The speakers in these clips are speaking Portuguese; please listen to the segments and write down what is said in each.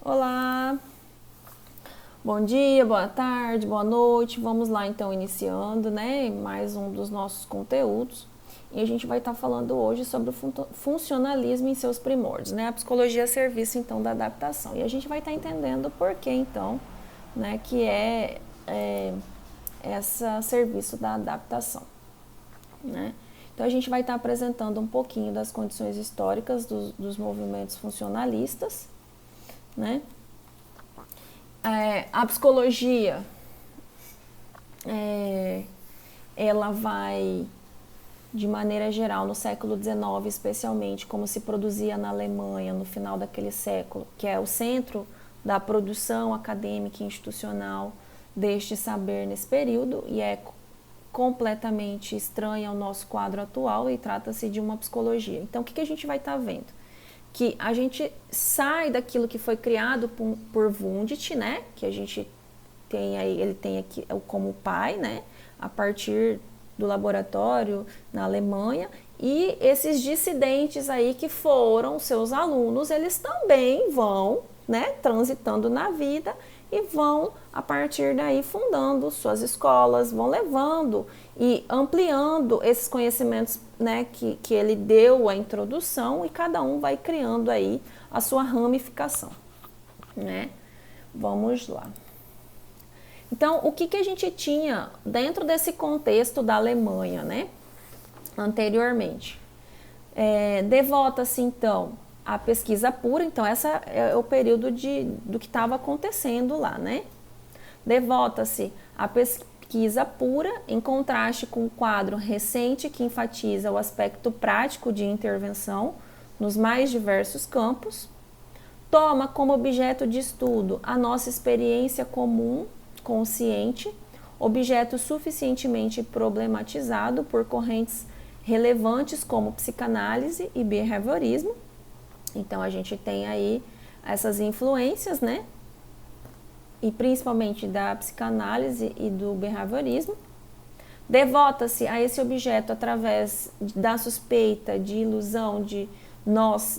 Olá, bom dia, boa tarde, boa noite. Vamos lá então iniciando, né, mais um dos nossos conteúdos. E a gente vai estar falando hoje sobre o funcionalismo em seus primórdios, né, a psicologia a serviço então da adaptação. E a gente vai estar entendendo por que então, né, que essa serviço da adaptação, né. Então a gente vai estar apresentando um pouquinho das condições históricas dos movimentos funcionalistas, né. A psicologia, ela vai, de maneira geral, no século XIX, especialmente, como se produzia na Alemanha no final daquele século, que é o centro da produção acadêmica e institucional deste saber nesse período, e é completamente estranha ao nosso quadro atual e trata-se de uma psicologia. Então, o que a gente vai estar vendo? Que a gente sai daquilo que foi criado por Wundt, né? Que a gente tem aí, ele tem aqui como pai, né? A partir do laboratório na Alemanha, e esses dissidentes aí que foram seus alunos, eles também vão, né, transitando na vida e vão, a partir daí, fundando suas escolas, vão levando e ampliando esses conhecimentos, né, que ele deu a introdução, e cada um vai criando aí a sua ramificação, né? Vamos lá. Então, o que a gente tinha dentro desse contexto da Alemanha, né, anteriormente? Devota-se, então, a pesquisa pura, então essa é o período do que estava acontecendo lá, né? Devota-se a pesquisa pura, em contraste com o quadro recente que enfatiza o aspecto prático de intervenção nos mais diversos campos. Toma como objeto de estudo a nossa experiência comum, consciente, objeto suficientemente problematizado por correntes relevantes como psicanálise e behaviorismo. Então a gente tem aí essas influências, né? E principalmente da psicanálise e do behaviorismo. Devota-se a esse objeto através da suspeita, de ilusão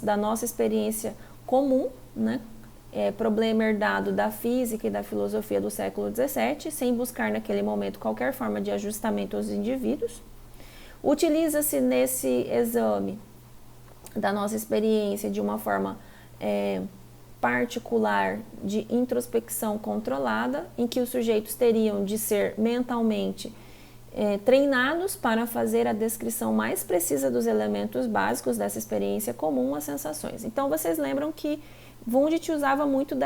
da nossa experiência comum, né? Problema herdado da física e da filosofia do século XVII, sem buscar naquele momento qualquer forma de ajustamento aos indivíduos. Utiliza-se nesse exame da nossa experiência de uma forma particular de introspecção controlada, em que os sujeitos teriam de ser mentalmente treinados para fazer a descrição mais precisa dos elementos básicos dessa experiência comum às sensações. Então, vocês lembram que Wundt usava muito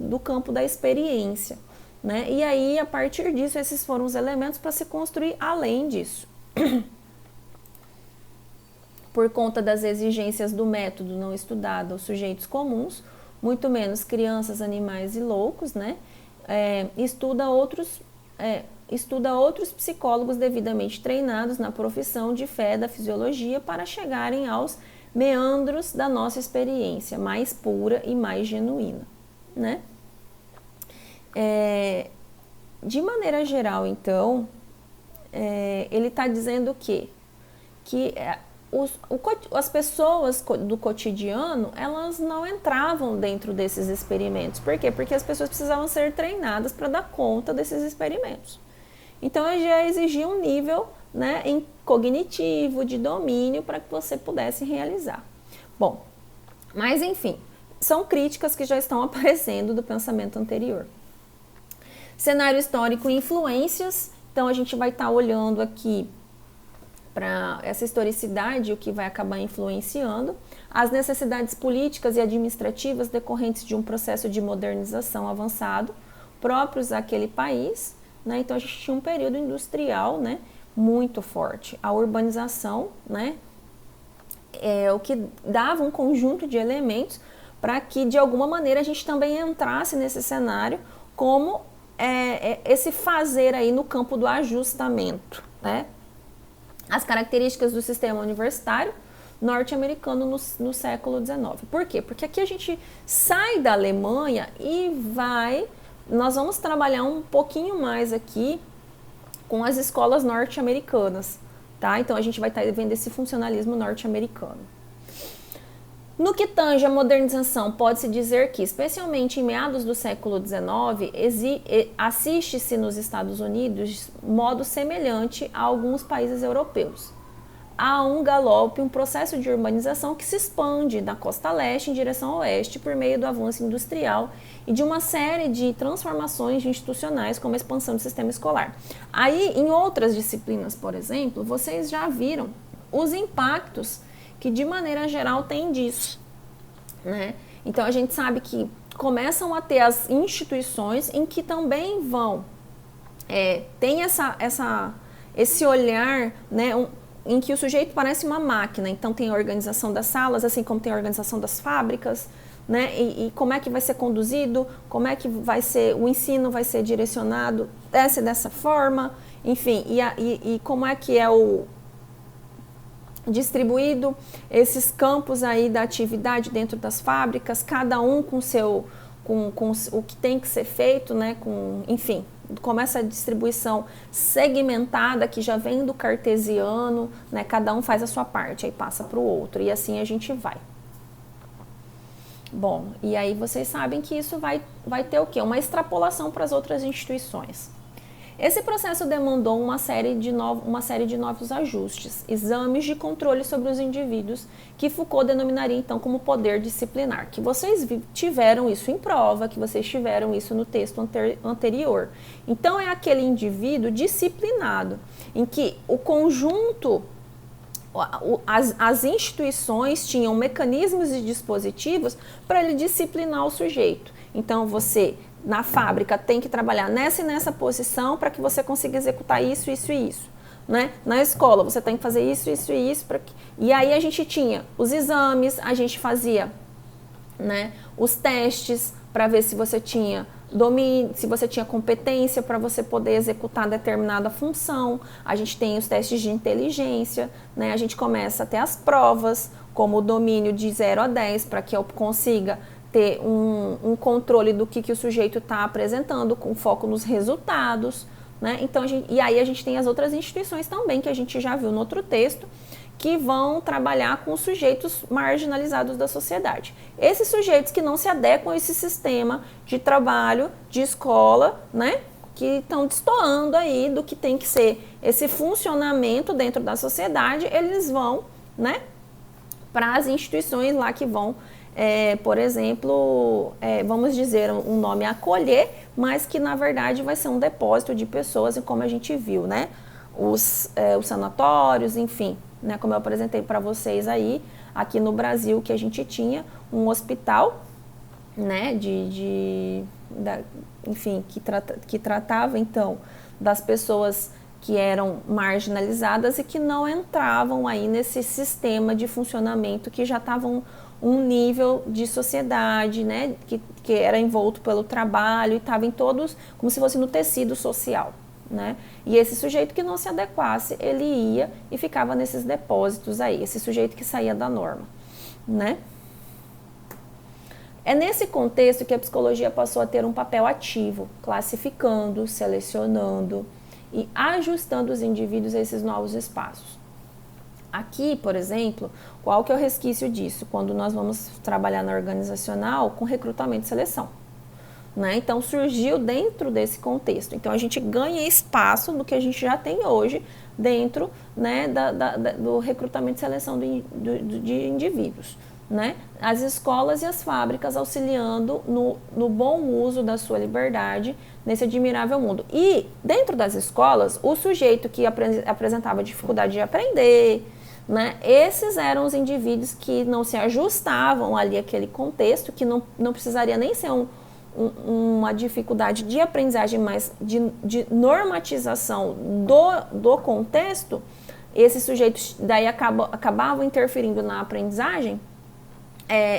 do campo da experiência, né? E aí, a partir disso, esses foram os elementos para se construir além disso. Por conta das exigências do método não estudado aos sujeitos comuns, muito menos crianças, animais e loucos, né? Estuda outros psicólogos devidamente treinados na profissão de fé da fisiologia para chegarem aos meandros da nossa experiência mais pura e mais genuína, né? De maneira geral, então, ele está dizendo que as pessoas do cotidiano, elas não entravam dentro desses experimentos. Por quê? Porque as pessoas precisavam ser treinadas para dar conta desses experimentos. Então, já exigia um nível, né, cognitivo, de domínio, para que você pudesse realizar. Bom, mas enfim, são críticas que já estão aparecendo do pensamento anterior. Cenário histórico e influências. Então, a gente vai estar olhando aqui para essa historicidade, o que vai acabar influenciando, as necessidades políticas e administrativas decorrentes de um processo de modernização avançado, próprios àquele país, né? Então a gente tinha um período industrial, né, muito forte. A urbanização, né, o que dava um conjunto de elementos para que, de alguma maneira, a gente também entrasse nesse cenário como esse fazer aí no campo do ajustamento, né? As características do sistema universitário norte-americano no século XIX. Por quê? Porque aqui a gente sai da Alemanha e nós vamos trabalhar um pouquinho mais aqui com as escolas norte-americanas, tá? Então a gente vai estar vendo esse funcionalismo norte-americano. No que tange a modernização, pode-se dizer que, especialmente em meados do século XIX, assiste-se nos Estados Unidos modo semelhante a alguns países europeus. Há um galope, um processo de urbanização que se expande da costa leste em direção ao oeste por meio do avanço industrial e de uma série de transformações institucionais, como a expansão do sistema escolar. Aí, em outras disciplinas, por exemplo, vocês já viram os impactos que de maneira geral tem disso, né? Então a gente sabe que começam a ter as instituições em que também vão tem esse olhar, né, em que o sujeito parece uma máquina. Então tem a organização das salas, assim como tem a organização das fábricas, né? E como é que vai ser conduzido, como é que vai ser o ensino, vai ser direcionado dessa forma, enfim, e como é que é o distribuído esses campos aí da atividade dentro das fábricas, cada um com o que tem que ser feito, né? Enfim, como essa distribuição segmentada que já vem do cartesiano, né? Cada um faz a sua parte, aí passa para o outro, e assim a gente vai. Bom, e aí vocês sabem que isso vai ter o quê? Uma extrapolação para as outras instituições. Esse processo demandou uma série de novos ajustes, exames de controle sobre os indivíduos, que Foucault denominaria então como poder disciplinar, que vocês tiveram isso em prova, que vocês tiveram isso no texto anterior. Então é aquele indivíduo disciplinado, em que o conjunto, as instituições tinham mecanismos e dispositivos para ele disciplinar o sujeito. Então você, na fábrica, tem que trabalhar nessa e nessa posição para que você consiga executar isso, isso e isso, né? Na escola, você tem que fazer isso, isso e isso. E aí a gente tinha os exames, a gente fazia, né, os testes para ver se você tinha domínio, se você tinha competência para você poder executar determinada função. A gente tem os testes de inteligência, né? A gente começa a ter as provas, como o domínio de 0 a 10, para que eu consiga ter um controle do que o sujeito está apresentando, com foco nos resultados, né? Então, e aí a gente tem as outras instituições também, que a gente já viu no outro texto, que vão trabalhar com os sujeitos marginalizados da sociedade. Esses sujeitos que não se adequam a esse sistema de trabalho, de escola, né? Que estão destoando aí do que tem que ser esse funcionamento dentro da sociedade, eles vão, né, para as instituições lá que vão, por exemplo, vamos dizer um nome acolher, mas que na verdade vai ser um depósito de pessoas, e como a gente viu, né, os sanatórios, enfim, né, como eu apresentei para vocês aí, aqui no Brasil, que a gente tinha um hospital, né, enfim, que tratava então das pessoas que eram marginalizadas e que não entravam aí nesse sistema de funcionamento, que já estavam um nível de sociedade, né, que era envolto pelo trabalho e estava em todos, como se fosse no tecido social, né? E esse sujeito que não se adequasse, ele ia e ficava nesses depósitos aí, esse sujeito que saía da norma, né? É nesse contexto que a psicologia passou a ter um papel ativo, classificando, selecionando e ajustando os indivíduos a esses novos espaços. Aqui, por exemplo, qual que é o resquício disso? Quando nós vamos trabalhar na organizacional com recrutamento e seleção, né? Então, surgiu dentro desse contexto. Então, a gente ganha espaço no que a gente já tem hoje dentro, né, do recrutamento e seleção de indivíduos, né? As escolas e as fábricas auxiliando no bom uso da sua liberdade nesse admirável mundo. E, dentro das escolas, o sujeito que apresentava dificuldade de aprender, né, esses eram os indivíduos que não se ajustavam ali àquele contexto, que não precisaria nem ser uma dificuldade de aprendizagem, mas de normatização do contexto. Esses sujeitos daí acabavam interferindo na aprendizagem.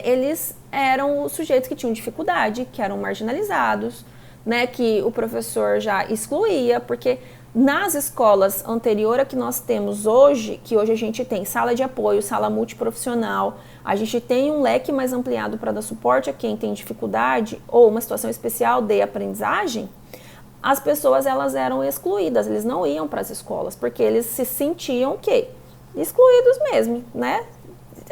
Eles eram os sujeitos que tinham dificuldade, que eram marginalizados, né, que o professor já excluía, porque nas escolas anteriores que nós temos hoje, que hoje a gente tem sala de apoio, sala multiprofissional, a gente tem um leque mais ampliado para dar suporte a quem tem dificuldade ou uma situação especial de aprendizagem, as pessoas elas eram excluídas, eles não iam para as escolas, porque eles se sentiam o quê? Excluídos mesmo, né?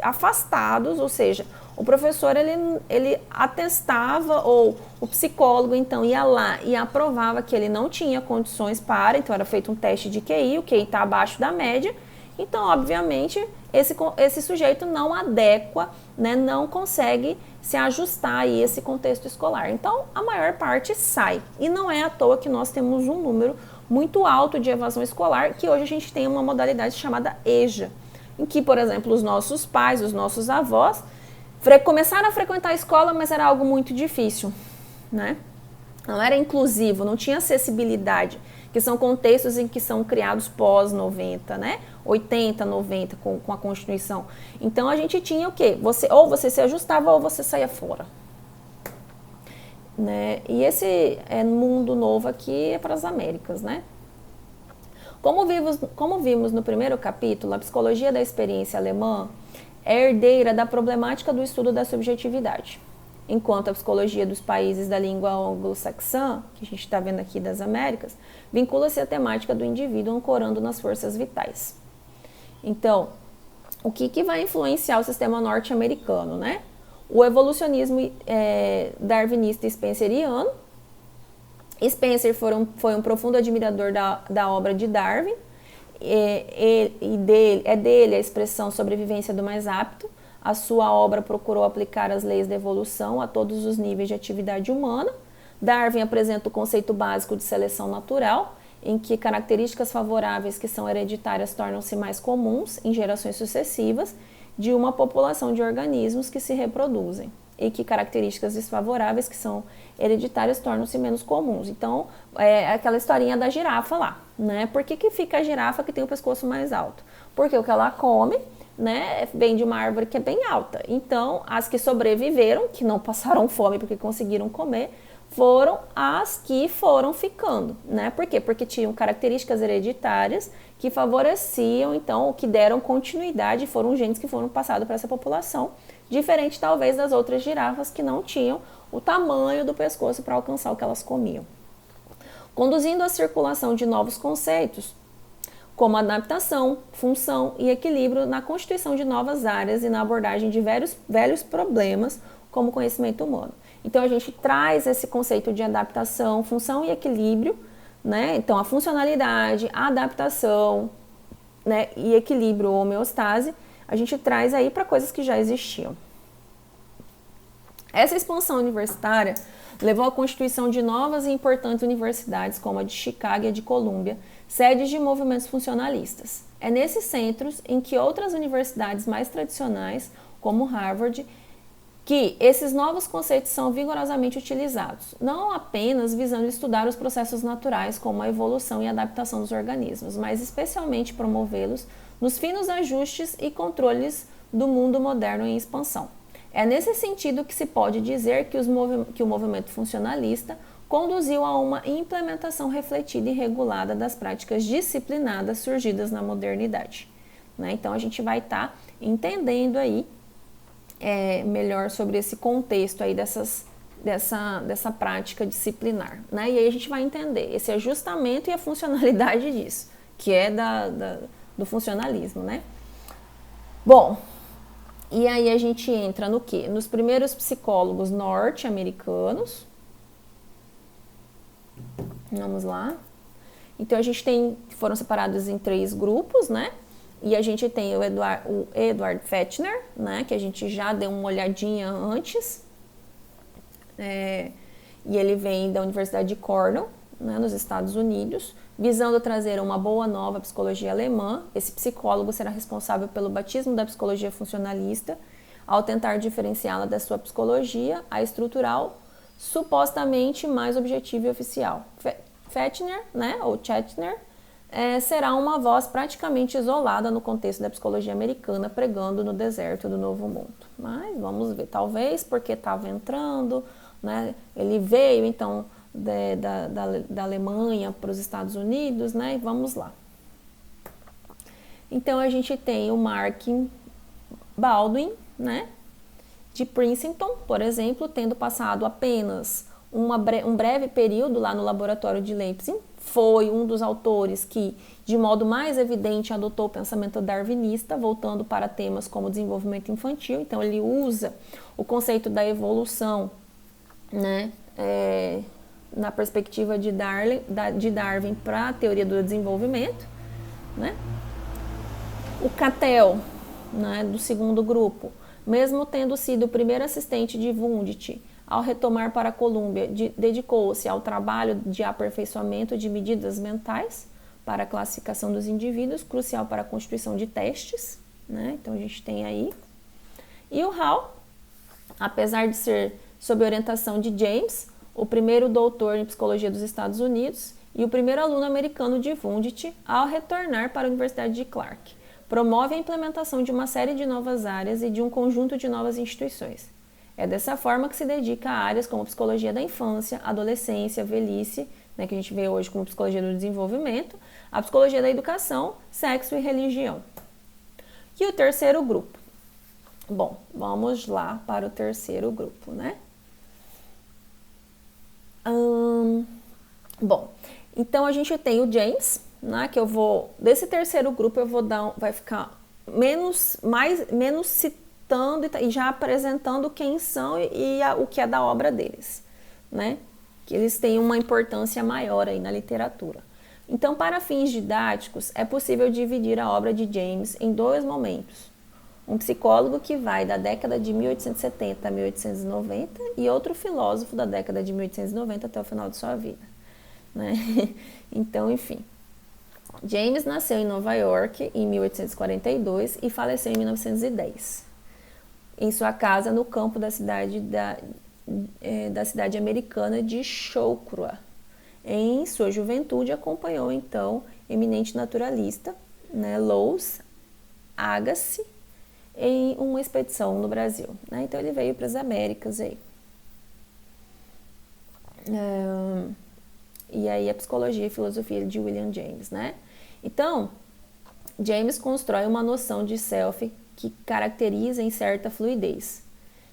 Afastados, ou seja, o professor, ele atestava, ou o psicólogo, então, ia lá e aprovava que ele não tinha condições para, então era feito um teste de QI, o QI está abaixo da média, então, obviamente, esse sujeito não adequa, né, não consegue se ajustar a esse contexto escolar. Então, a maior parte sai. E não é à toa que nós temos um número muito alto de evasão escolar, que hoje a gente tem uma modalidade chamada EJA, em que, por exemplo, os nossos pais, os nossos avós, começaram a frequentar a escola, mas era algo muito difícil, né? Não era inclusivo, não tinha acessibilidade, que são contextos em que são criados pós-90, né? 80, 90, com a Constituição. Então, a gente tinha o quê? Ou você se ajustava ou você saía fora. Né? E esse mundo novo aqui é para as Américas, né? Como vimos no primeiro capítulo, a psicologia da experiência alemã é herdeira da problemática do estudo da subjetividade, enquanto a psicologia dos países da língua anglo-saxã, que a gente está vendo aqui das Américas, vincula-se à temática do indivíduo ancorando nas forças vitais. Então, o que vai influenciar o sistema norte-americano, né? O evolucionismo darwinista e spenceriano. Spencer foi um profundo admirador da obra de Darwin, é dele a expressão sobrevivência do mais apto. A sua obra procurou aplicar as leis da evolução a todos os níveis de atividade humana. Darwin apresenta o conceito básico de seleção natural, em que características favoráveis que são hereditárias tornam-se mais comuns em gerações sucessivas de uma população de organismos que se reproduzem, e que características desfavoráveis que são hereditárias tornam-se menos comuns. Então, é aquela historinha da girafa lá, né? Por que fica a girafa que tem o pescoço mais alto? Porque o que ela come, né, vem de uma árvore que é bem alta. Então, as que sobreviveram, que não passaram fome porque conseguiram comer, foram as que foram ficando, né? Por quê? Porque tinham características hereditárias que favoreciam, então, que deram continuidade, foram genes que foram passados para essa população, diferente talvez das outras girafas que não tinham o tamanho do pescoço para alcançar o que elas comiam. Conduzindo à circulação de novos conceitos, como adaptação, função e equilíbrio na constituição de novas áreas e na abordagem de velhos problemas como conhecimento humano. Então, a gente traz esse conceito de adaptação, função e equilíbrio, né? Então, a funcionalidade, a adaptação, né, e equilíbrio ou homeostase, a gente traz aí para coisas que já existiam. Essa expansão universitária levou à constituição de novas e importantes universidades, como a de Chicago e a de Colômbia, sedes de movimentos funcionalistas. É nesses centros em que outras universidades mais tradicionais, como Harvard, que esses novos conceitos são vigorosamente utilizados, não apenas visando estudar os processos naturais, como a evolução e adaptação dos organismos, mas especialmente promovê-los nos finos ajustes e controles do mundo moderno em expansão. É nesse sentido que se pode dizer que o movimento funcionalista conduziu a uma implementação refletida e regulada das práticas disciplinadas surgidas na modernidade, né? Então, a gente vai estar entendendo aí melhor sobre esse contexto aí dessa prática disciplinar, né? E aí a gente vai entender esse ajustamento e a funcionalidade disso, que é do funcionalismo, né? Bom, e aí a gente entra no quê? Nos primeiros psicólogos norte-americanos. Vamos lá. Então, a gente foram separados em 3 grupos, né? E a gente tem o Edward Fechner, né? Que a gente já deu uma olhadinha antes. E ele vem da Universidade de Cornell, né, nos Estados Unidos, visando trazer uma boa nova psicologia alemã. Esse psicólogo será responsável pelo batismo da psicologia funcionalista, ao tentar diferenciá-la da sua psicologia, a estrutural, supostamente mais objetiva e oficial. Fechner, né, ou Chetner, será uma voz praticamente isolada no contexto da psicologia americana, pregando no deserto do Novo Mundo. Mas vamos ver, talvez porque estava entrando, né, ele veio então da Alemanha para os Estados Unidos, né, e vamos lá. Então, a gente tem o Mark Baldwin, né, de Princeton, por exemplo, tendo passado apenas um breve período lá no laboratório de Leipzig, foi um dos autores que, de modo mais evidente, adotou o pensamento darwinista, voltando para temas como desenvolvimento infantil. Então, ele usa o conceito da evolução, né, na perspectiva de Darwin para a teoria do desenvolvimento, né? O Cattell, né, do segundo grupo, mesmo tendo sido o primeiro assistente de Wundt, ao retomar para a Colômbia, dedicou-se ao trabalho de aperfeiçoamento de medidas mentais para a classificação dos indivíduos, crucial para a constituição de testes, né? Então a gente tem aí. E o Hall, apesar de ser sob orientação de James, o primeiro doutor em psicologia dos Estados Unidos e o primeiro aluno americano de Wundt, ao retornar para a Universidade de Clark, promove a implementação de uma série de novas áreas e de um conjunto de novas instituições. É dessa forma que se dedica a áreas como psicologia da infância, adolescência, velhice, né, que a gente vê hoje como psicologia do desenvolvimento, a psicologia da educação, sexo e religião. E o terceiro grupo? Bom, vamos lá para o terceiro grupo, né? Bom, então a gente tem o James, né, que eu vou, desse terceiro grupo eu vou dar, vai ficar menos citando e já apresentando quem são e o que é da obra deles, né? Que eles têm uma importância maior aí na literatura. Então, para fins didáticos, é possível dividir a obra de James em dois momentos. Um psicólogo que vai da década de 1870 a 1890 e outro filósofo da década de 1890 até o final de sua vida, né? Então, enfim. James nasceu em Nova York em 1842 e faleceu em 1910. Em sua casa no campo da cidade americana de Chocorua. Em sua juventude, acompanhou então eminente naturalista, né, Louis Agassiz, em uma expedição no Brasil, né? Então ele veio para as Américas aí. E aí a psicologia e filosofia de William James, né? Então, James constrói uma noção de self que caracteriza em certa fluidez,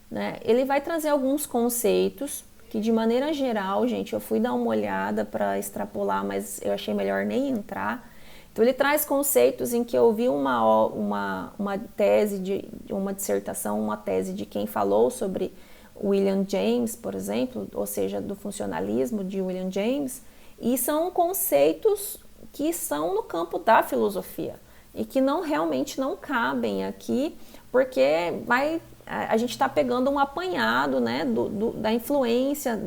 né? Ele vai trazer alguns conceitos que, de maneira geral, gente, eu fui dar uma olhada para extrapolar, mas eu achei melhor nem entrar. Então, ele traz conceitos em que eu vi uma tese, uma dissertação, uma tese de quem falou sobre William James, por exemplo, ou seja, do funcionalismo de William James, e são conceitos que são no campo da filosofia e que realmente não cabem aqui, porque a gente está pegando um apanhado, né, da influência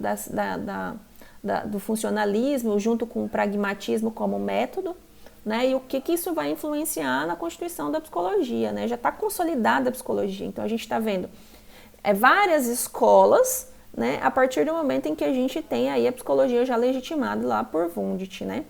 do funcionalismo junto com o pragmatismo como método, né, e o que isso vai influenciar na constituição da psicologia, né? Já está consolidada a psicologia, então a gente está vendo várias escolas, né, a partir do momento em que a gente tem aí a psicologia já legitimada lá por Wundt, né?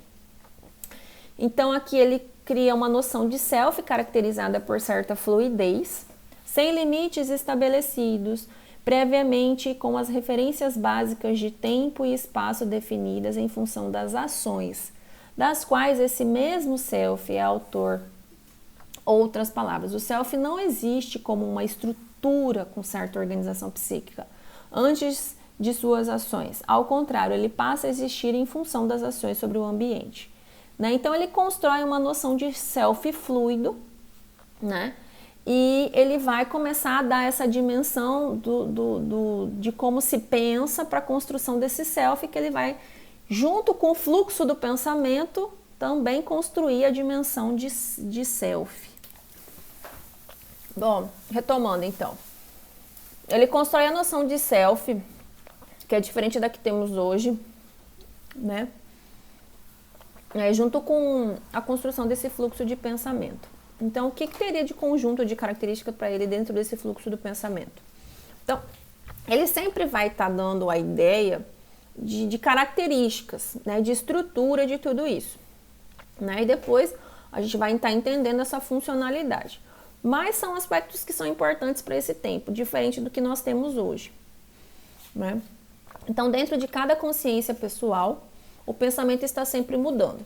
Então aqui ele cria uma noção de self caracterizada por certa fluidez, sem limites estabelecidos, previamente com as referências básicas de tempo e espaço definidas em função das ações, das quais esse mesmo self é autor. Outras palavras, o self não existe como uma estrutura com certa organização psíquica antes de suas ações. Ao contrário, ele passa a existir em função das ações sobre o ambiente, né? Então ele constrói uma noção de self fluido, né? E ele vai começar a dar essa dimensão de como se pensa para a construção desse self, que ele vai, junto com o fluxo do pensamento, também construir a dimensão de self. Bom, retomando então. Ele constrói a noção de self, que é diferente da que temos hoje, né? Junto com a construção desse fluxo de pensamento. Então, o que teria de conjunto de características para ele dentro desse fluxo do pensamento? Então, ele sempre vai estar dando a ideia de características, né, de estrutura de tudo isso, né? E depois a gente vai estar entendendo essa funcionalidade. Mas são aspectos que são importantes para esse tempo, diferente do que nós temos hoje, né? Então, dentro de cada consciência pessoal, o pensamento está sempre mudando.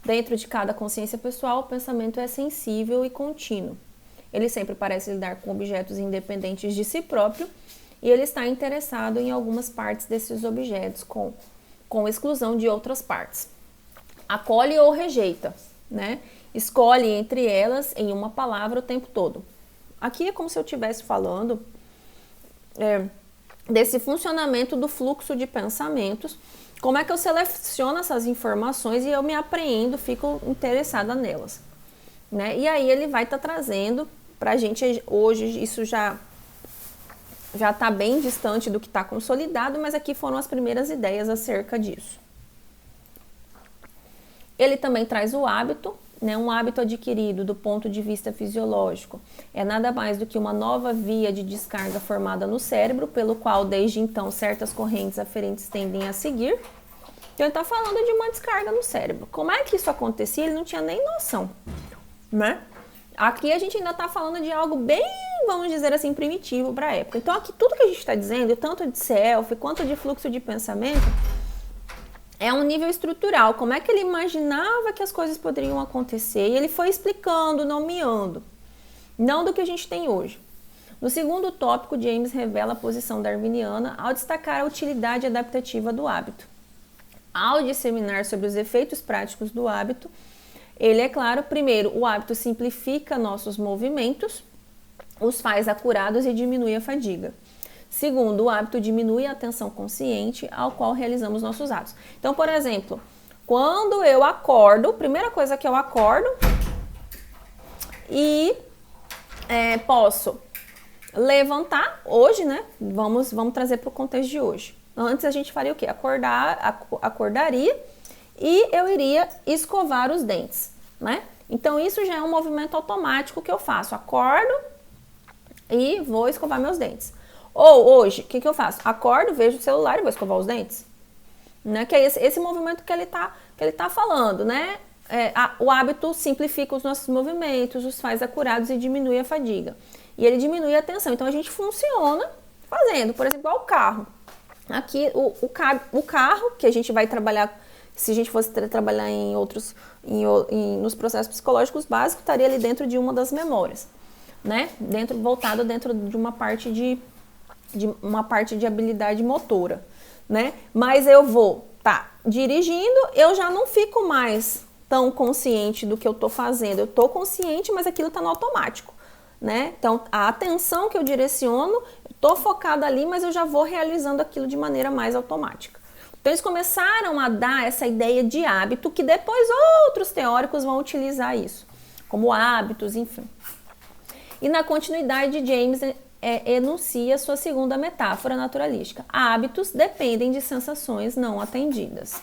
Dentro de cada consciência pessoal, o pensamento é sensível e contínuo. Ele sempre parece lidar com objetos independentes de si próprio e ele está interessado em algumas partes desses objetos, com exclusão de outras partes. acolhe ou rejeita, né? Escolhe entre elas em uma palavra o tempo todo. Aqui é como se eu estivesse falando desse funcionamento do fluxo de pensamentos, como é que eu seleciono essas informações e eu me apreendo, fico interessada nelas, né? E aí ele vai estar trazendo pra gente hoje, isso já está bem distante do que está consolidado, mas aqui foram as primeiras ideias acerca disso. Ele também traz o hábito, né? Um hábito adquirido do ponto de vista fisiológico é nada mais do que uma nova via de descarga formada no cérebro, pelo qual desde então certas correntes aferentes tendem a seguir. Então ele está falando de uma descarga no cérebro. Como é que isso acontecia? Ele não tinha nem noção, né? Aqui a gente ainda está falando de algo bem, vamos dizer assim, primitivo para a época. Então aqui tudo que a gente está dizendo, tanto de self quanto de fluxo de pensamento, é um nível estrutural, como é que ele imaginava que as coisas poderiam acontecer, e ele foi explicando, nomeando, não do que a gente tem hoje. No segundo tópico, James revela a posição darwiniana ao destacar a utilidade adaptativa do hábito. Ao disseminar sobre os efeitos práticos do hábito, ele é claro, primeiro, o hábito simplifica nossos movimentos, os faz acurados e diminui a fadiga. Segundo, o hábito diminui a atenção consciente ao qual realizamos nossos atos. Então, por exemplo, quando eu acordo, primeira coisa que eu acordo e posso levantar hoje, né? Vamos trazer para o contexto de hoje. Antes a gente faria o quê? Acordaria e eu iria escovar os dentes, né? Então, isso já é um movimento automático que eu faço. Acordo e vou escovar meus dentes. Ou hoje, o que eu faço? Acordo, vejo o celular e vou escovar os dentes. Né? Que é esse movimento que ele tá falando, né? O hábito simplifica os nossos movimentos, os faz acurados e diminui a fadiga. E ele diminui a tensão. Então a gente funciona fazendo, por exemplo, o carro. Aqui o carro, que a gente vai trabalhar, se a gente fosse trabalhar nos processos psicológicos básicos, estaria ali dentro de uma das memórias, né? Voltado dentro de uma parte de habilidade motora, né? Mas eu vou dirigindo, eu já não fico mais tão consciente do que eu tô fazendo. Eu tô consciente, mas aquilo tá no automático, né? Então, a atenção que eu direciono, eu tô focada ali, mas eu já vou realizando aquilo de maneira mais automática. Então, eles começaram a dar essa ideia de hábito, que depois outros teóricos vão utilizar isso, como hábitos, enfim. E na continuidade, James enuncia sua segunda metáfora naturalística. Hábitos dependem de sensações não atendidas.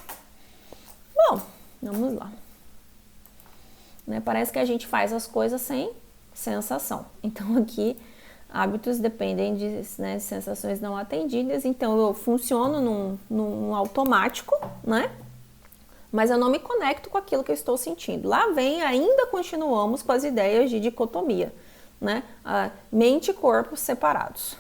Bom, vamos lá. Né, parece que a gente faz as coisas sem sensação. Então aqui, hábitos dependem de sensações não atendidas. Então eu funciono num automático, né? Mas eu não me conecto com aquilo que eu estou sentindo. Lá ainda continuamos com as ideias de dicotomia, né? Mente e corpo separados.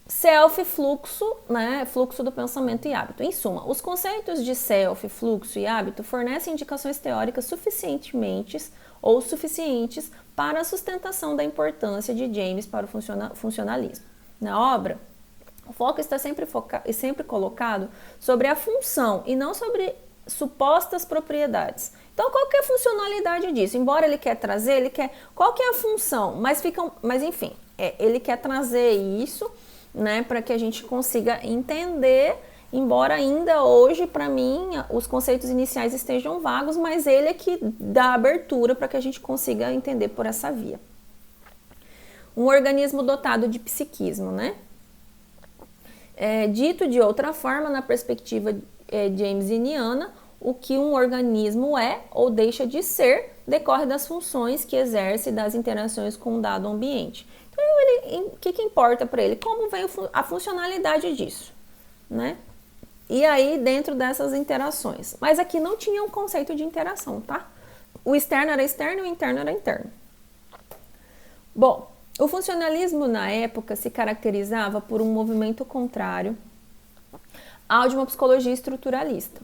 Self, fluxo, né? Fluxo do pensamento e hábito. Em suma, os conceitos de self, fluxo e hábito fornecem indicações teóricas suficientes para a sustentação da importância de James para o funcionalismo. Na obra, o foco está sempre colocado sobre a função e não sobre supostas propriedades. Então, qual que é a funcionalidade disso? Embora ele quer trazer, qual que é a função? Mas enfim, ele quer trazer isso, né, para que a gente consiga entender, embora ainda hoje, para mim, os conceitos iniciais estejam vagos, mas ele é que dá abertura para que a gente consiga entender por essa via. Um organismo dotado de psiquismo, né? Dito de outra forma, na perspectiva jamesiana, o que um organismo é ou deixa de ser decorre das funções que exerce das interações com o dado ambiente. Então, o que importa para ele? Como vem a funcionalidade disso, né? E aí, dentro dessas interações. Mas aqui não tinha um conceito de interação, tá? O externo era externo e o interno era interno. Bom, o funcionalismo na época se caracterizava por um movimento contrário ao de uma psicologia estruturalista,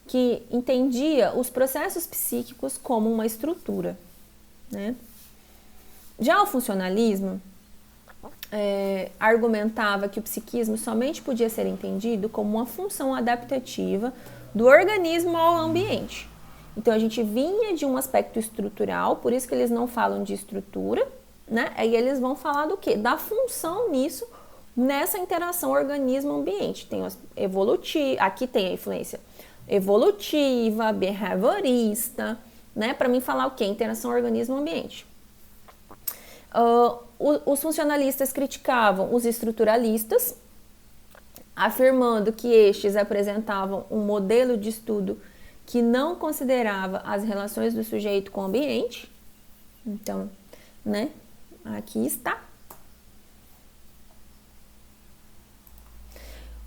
que entendia os processos psíquicos como uma estrutura, né? Já o funcionalismo argumentava que o psiquismo somente podia ser entendido como uma função adaptativa do organismo ao ambiente. Então a gente vinha de um aspecto estrutural, por isso que eles não falam de estrutura, né? Aí eles vão falar do quê? Da função nisso, nessa interação organismo-ambiente. Tem aqui tem a influência evolutiva, behaviorista, né? Para mim falar o quê? Interação organismo-ambiente. Os funcionalistas criticavam os estruturalistas, afirmando que estes apresentavam um modelo de estudo que não considerava as relações do sujeito com o ambiente. Então, né, aqui está.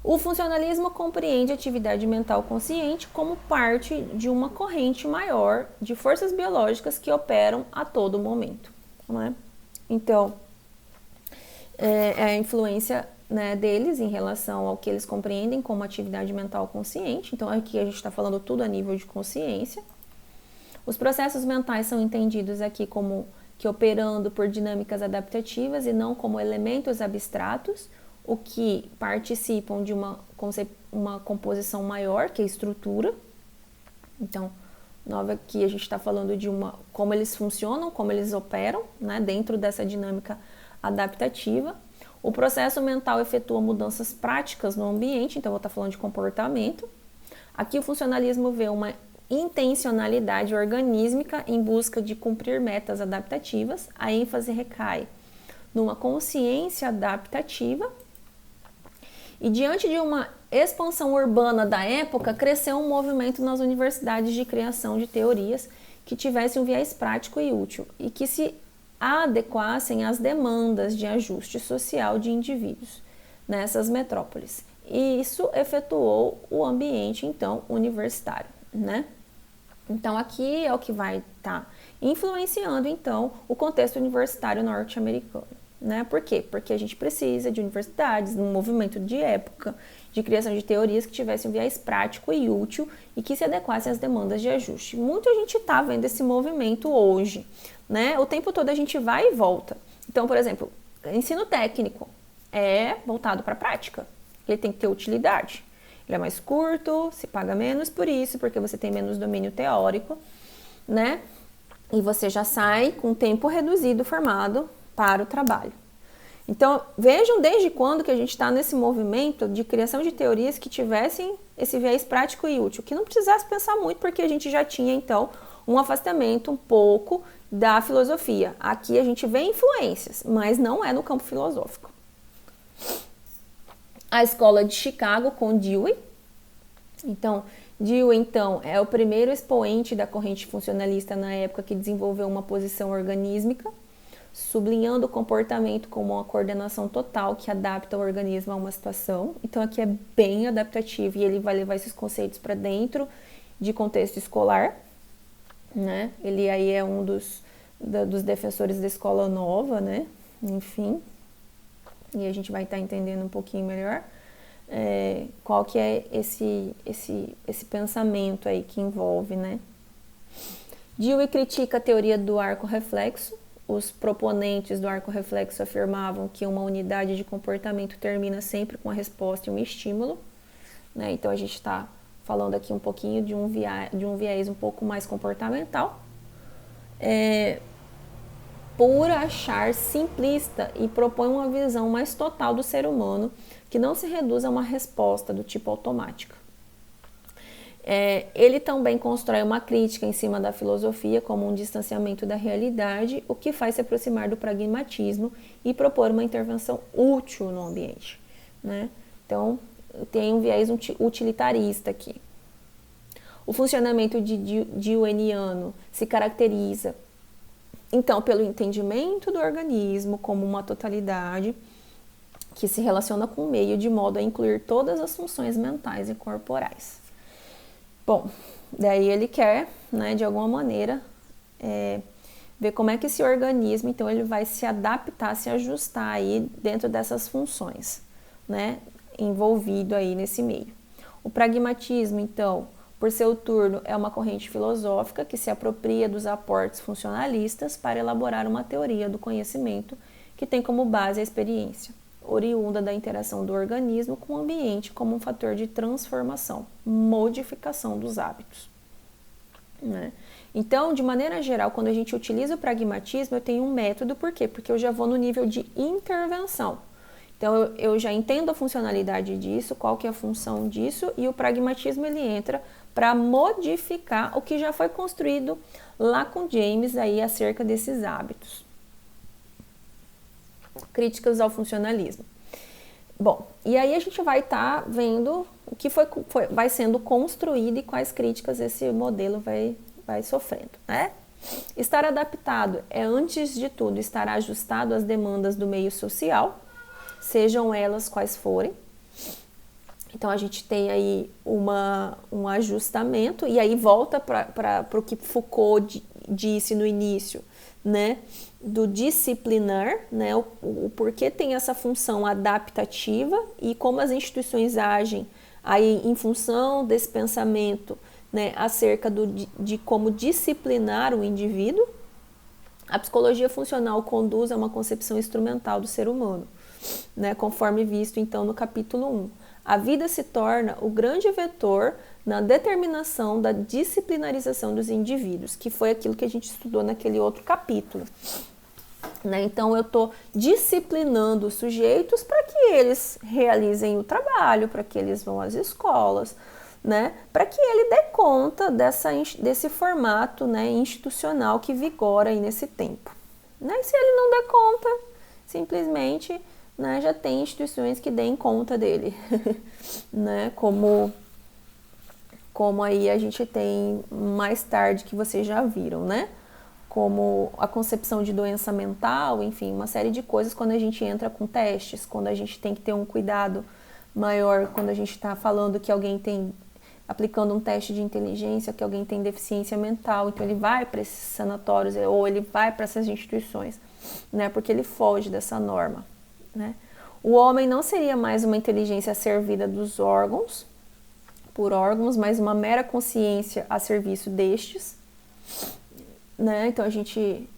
O funcionalismo compreende a atividade mental consciente como parte de uma corrente maior de forças biológicas que operam a todo momento, né? Então, a influência, né, deles em relação ao que eles compreendem como atividade mental consciente. Então, aqui a gente está falando tudo a nível de consciência. Os processos mentais são entendidos aqui como que operando por dinâmicas adaptativas e não como elementos abstratos, o que participam de uma composição maior, que é a estrutura. Então, aqui a gente está falando de como eles funcionam, como eles operam, né, dentro dessa dinâmica adaptativa. O processo mental efetua mudanças práticas no ambiente, então eu vou estar falando de comportamento. Aqui o funcionalismo vê uma intencionalidade organísmica em busca de cumprir metas adaptativas. A ênfase recai numa consciência adaptativa. E diante de uma expansão urbana da época, cresceu um movimento nas universidades de criação de teorias que tivessem um viés prático e útil e que se adequassem às demandas de ajuste social de indivíduos nessas metrópoles. E isso efetuou o ambiente, então, universitário, né? Então, aqui é o que vai estar influenciando, então, o contexto universitário norte-americano, né? Por quê? Porque a gente precisa de universidades, de um movimento de época, de criação de teorias que tivessem um viés prático e útil e que se adequassem às demandas de ajuste. Muito a gente está vendo esse movimento hoje, né? O tempo todo a gente vai e volta. Então, por exemplo, ensino técnico é voltado para a prática. Ele tem que ter utilidade. Ele é mais curto, se paga menos por isso, porque você tem menos domínio teórico, né? E você já sai com tempo reduzido formado para o trabalho. Então, vejam desde quando que a gente está nesse movimento de criação de teorias que tivessem esse viés prático e útil, que não precisasse pensar muito, porque a gente já tinha, então, um afastamento um pouco da filosofia. Aqui a gente vê influências, mas não é no campo filosófico. A escola de Chicago com Dewey. Então, Dewey, então, é o primeiro expoente da corrente funcionalista na época que desenvolveu uma posição organísmica, sublinhando o comportamento como uma coordenação total que adapta o organismo a uma situação. Então, aqui é bem adaptativo e ele vai levar esses conceitos para dentro de contexto escolar, né? Ele aí é um dos defensores da escola nova, né? Enfim, e a gente vai estar entendendo um pouquinho melhor qual que é esse pensamento aí que envolve, né? Dewey critica a teoria do arco reflexo. Os proponentes do arco reflexo afirmavam que uma unidade de comportamento termina sempre com a resposta e um estímulo, né? Então a gente está falando aqui um pouquinho de um viés um pouco mais comportamental, por achar simplista e propõe uma visão mais total do ser humano que não se reduz a uma resposta do tipo automática. Ele também constrói uma crítica em cima da filosofia como um distanciamento da realidade, o que faz se aproximar do pragmatismo e propor uma intervenção útil no ambiente, né? Então, tem um viés utilitarista aqui. O funcionamento deweyniano se caracteriza, então, pelo entendimento do organismo como uma totalidade que se relaciona com o meio de modo a incluir todas as funções mentais e corporais. Bom, daí ele quer, né, de alguma maneira, ver como é que esse organismo, então, ele vai se adaptar, se ajustar aí dentro dessas funções, né, envolvido aí nesse meio. O pragmatismo, então, por seu turno, é uma corrente filosófica que se apropria dos aportes funcionalistas para elaborar uma teoria do conhecimento que tem como base a experiência, oriunda da interação do organismo com o ambiente como um fator de transformação, modificação dos hábitos. Né? Então, de maneira geral, quando a gente utiliza o pragmatismo, eu tenho um método, por quê? Porque eu já vou no nível de intervenção. Então, eu já entendo a funcionalidade disso, qual que é a função disso, e o pragmatismo ele entra para modificar o que já foi construído lá com James aí acerca desses hábitos. Críticas ao funcionalismo. Bom, e aí a gente vai estar vendo o que vai sendo construído e quais críticas esse modelo vai sofrendo, né? Estar adaptado é, antes de tudo, estar ajustado às demandas do meio social, sejam elas quais forem. Então, a gente tem aí um ajustamento, e aí volta para o que Foucault disse no início, né? Do disciplinar, né? O porquê tem essa função adaptativa e como as instituições agem aí em função desse pensamento, né? Acerca de como disciplinar o indivíduo. A psicologia funcional conduz a uma concepção instrumental do ser humano, né? Conforme visto então no capítulo 1. A vida se torna o grande vetor na determinação da disciplinarização dos indivíduos, que foi aquilo que a gente estudou naquele outro capítulo. Né? Então, eu estou disciplinando os sujeitos para que eles realizem o trabalho, para que eles vão às escolas, né? Para que ele dê conta desse formato, né, institucional que vigora aí nesse tempo. Né? E se ele não der conta, simplesmente, né, já tem instituições que deem conta dele, né? Como aí a gente tem mais tarde, que vocês já viram, né? Como a concepção de doença mental, enfim, uma série de coisas quando a gente entra com testes, quando a gente tem que ter um cuidado maior, quando a gente está falando que alguém tem, aplicando um teste de inteligência, que alguém tem deficiência mental, então ele vai para esses sanatórios ou ele vai para essas instituições, né? Porque ele foge dessa norma. Né? O homem não seria mais uma inteligência servida dos órgãos, por órgãos, mas uma mera consciência a serviço destes. Né? Então a gente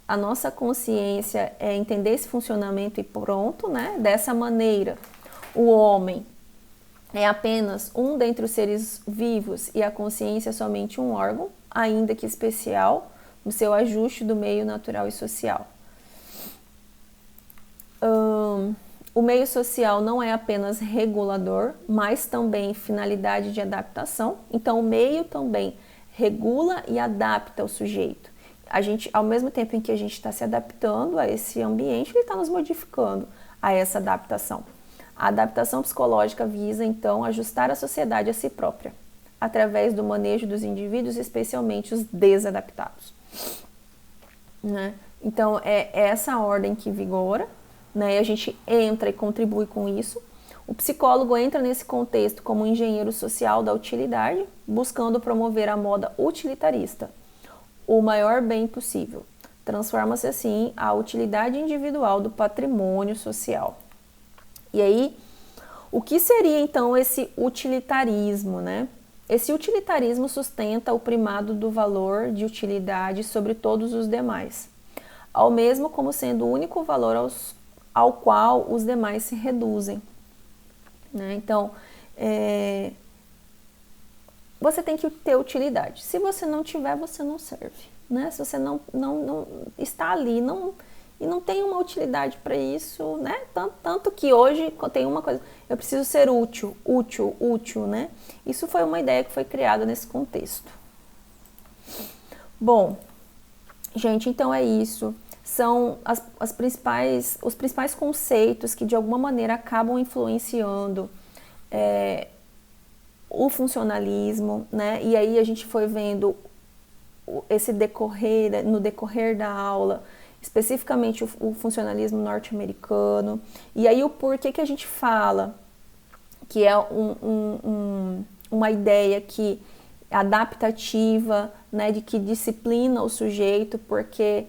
a nossa consciência é entender esse funcionamento e pronto, né? Dessa maneira, o homem é apenas um dentre os seres vivos e a consciência é somente um órgão, ainda que especial, no seu ajuste do meio natural e social. O meio social não é apenas regulador, mas também finalidade de adaptação. Então, o meio também regula e adapta o sujeito. A gente, ao mesmo tempo em que a gente está se adaptando a esse ambiente, ele está nos modificando a essa adaptação. A adaptação psicológica visa, então, ajustar a sociedade a si própria, através do manejo dos indivíduos, especialmente os desadaptados. Né? Então, é essa ordem que vigora. Né, e a gente entra e contribui com isso. O psicólogo entra nesse contexto como um engenheiro social da utilidade, buscando promover a moda utilitarista, o maior bem possível. Transforma-se assim a utilidade individual do patrimônio social. E aí, o que seria então esse utilitarismo, né? Esse utilitarismo sustenta o primado do valor de utilidade sobre todos os demais, ao mesmo como sendo o único valor ao qual os demais se reduzem. Né? Então, você tem que ter utilidade. Se você não tiver, você não serve. Né? Se você não está ali e não tem uma utilidade para isso, né? Tanto que hoje tem uma coisa, eu preciso ser útil, né? Isso foi uma ideia que foi criada nesse contexto. Bom, gente, então é isso. São os principais conceitos que de alguma maneira acabam influenciando o funcionalismo, né? E aí a gente foi vendo no decorrer da aula, especificamente o funcionalismo norte-americano, e aí o porquê que a gente fala que é uma ideia que adaptativa, né, de que disciplina o sujeito, porque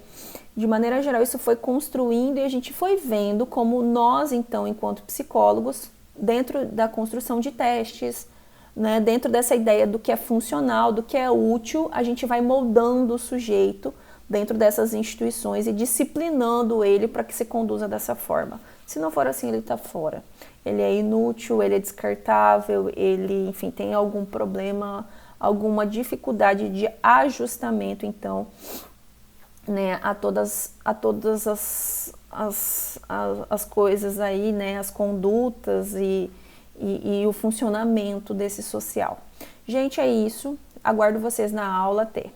de maneira geral isso foi construindo e a gente foi vendo como nós, então, enquanto psicólogos, dentro da construção de testes, né, dentro dessa ideia do que é funcional, do que é útil, a gente vai moldando o sujeito dentro dessas instituições e disciplinando ele para que se conduza dessa forma. Se não for assim, ele está fora. Ele é inútil, ele é descartável, ele, enfim, tem algum problema, alguma dificuldade de ajustamento, então, né, a todas as coisas aí, né, as condutas e o funcionamento desse social. Gente, é isso. Aguardo vocês na aula. Até!